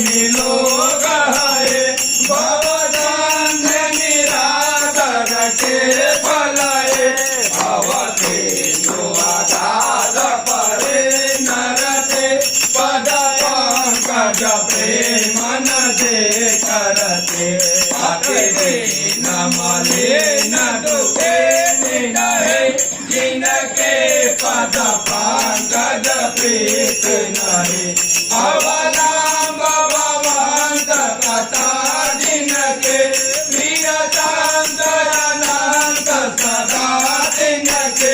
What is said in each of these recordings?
प्रेमी लोग है भवदान निरादर के फलए भवते आधार परे नरते पद पंकज प्रेम न दे करते आते न मले न दुखे निडहे जिनके पद पंकज प्रीत नहीं अवनाम भवंत कथा जिनके प्रिय शांत अनंत सदा जिनके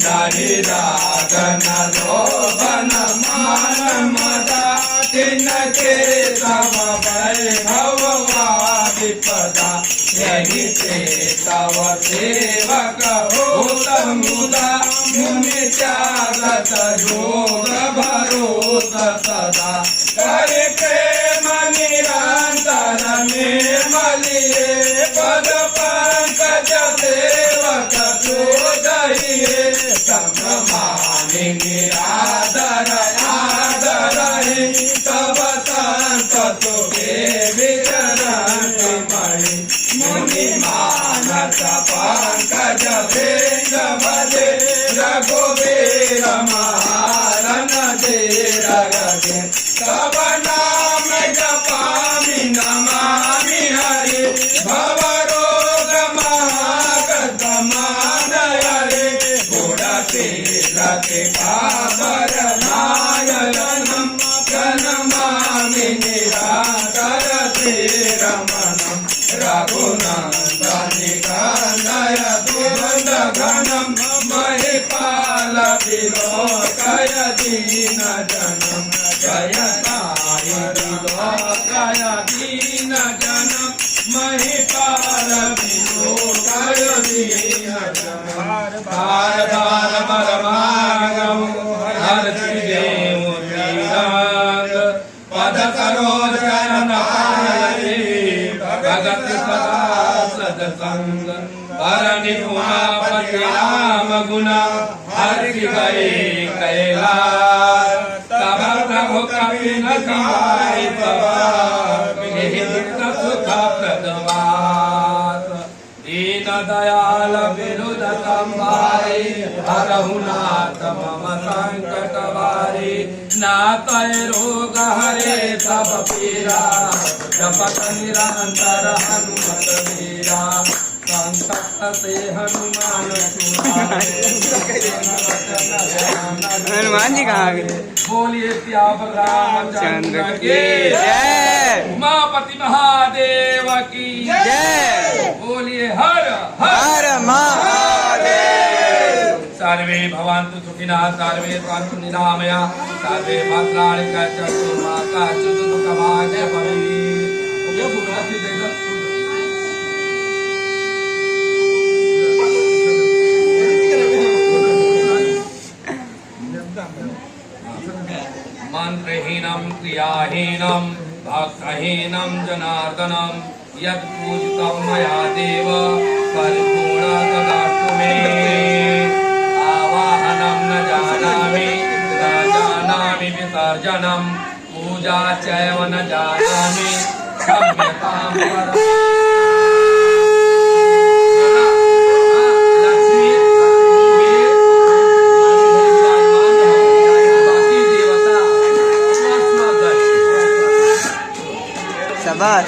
नारी राग न लोभन मान मदा जिनके सम वैभवादिपदा यही ते तव सेवक होत मुदा मुनि त्यागत योग भरोस सदा करे प्रेम निरंतर निर्मलिए पद पंकज सेवक जोदहिए संगमानि निरादर आदर तब संत तुगे विचरण मणि मुनि मानस पंकज भेद भजे रघुवीर महारन दे रगे तब नाम जपामि नमामि हरि भव रोग महागत मान हरे गुणते रति पावर नायलनम जनमामि निराकर ते रमणम रघुनंदनि कनय दुर्गंध घनम महिपाल विलोकय दीन जनम जयताय विलोकय दीन जनम महिपाल विलोकय दीन जनम भार भार परमागम हर देव वीरांग पद सरोज कननाय भगत सदा सत्संग परनि उमापति राम गुण हरि गए कैलास तब प्रभु कवि न कमाई विहित सुख प्रदवास दीन दयाल विरुद्ध संभारी हरहु नाथ मम संकट वारी नाथ रोग हरे सब पीरा जपत निरंतर हनुमत वीरा संकट से हनुमान हनुमान जी कहाँ गए? बोलिए सियावर रामचंद्र की जय। उमापति महादेव की जय। बोलिए हर हर महादेव। सर्वे भवन्तु सुखिनः सर्वे सन्तु निरामया सर्वे भद्राणि पश्यन्तु मा कश्चित् दुःखभाग् भवेत्। ये भूमिका देगा मंत्रहीनम क्रियाहीनम भक्तहीनम जनार्दनम यत् पूजितं मया देव परिपूर्ण ददातु मे आवाहनं न जानामि न जानामि विसर्जनं पूजा चैव न जानामि क्षम्यतां परम्। शाबाश।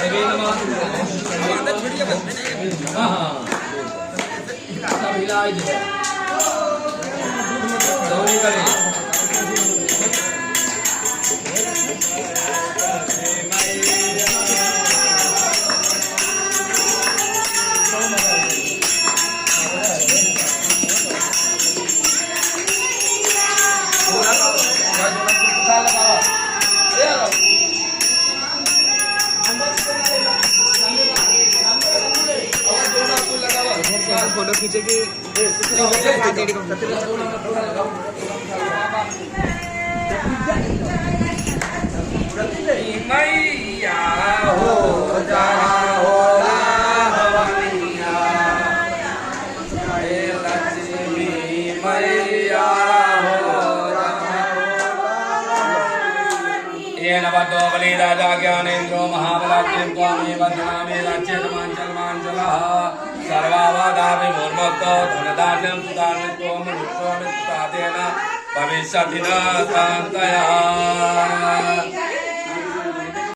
फोटो खींचेगी मैया हो जा हो लक्ष्मी मैया हो बलि राजा ज्ञानेन्द्रो महाबलाख्यं त्वामेव वन्दनामि राज्यमाञ्चलमाञ्चलः सर्वावादा विमुर्मुक्तो धनधान्यं सुधान्वित्वं मनुष्योऽमित्तादेन भविष्यति न कान्तया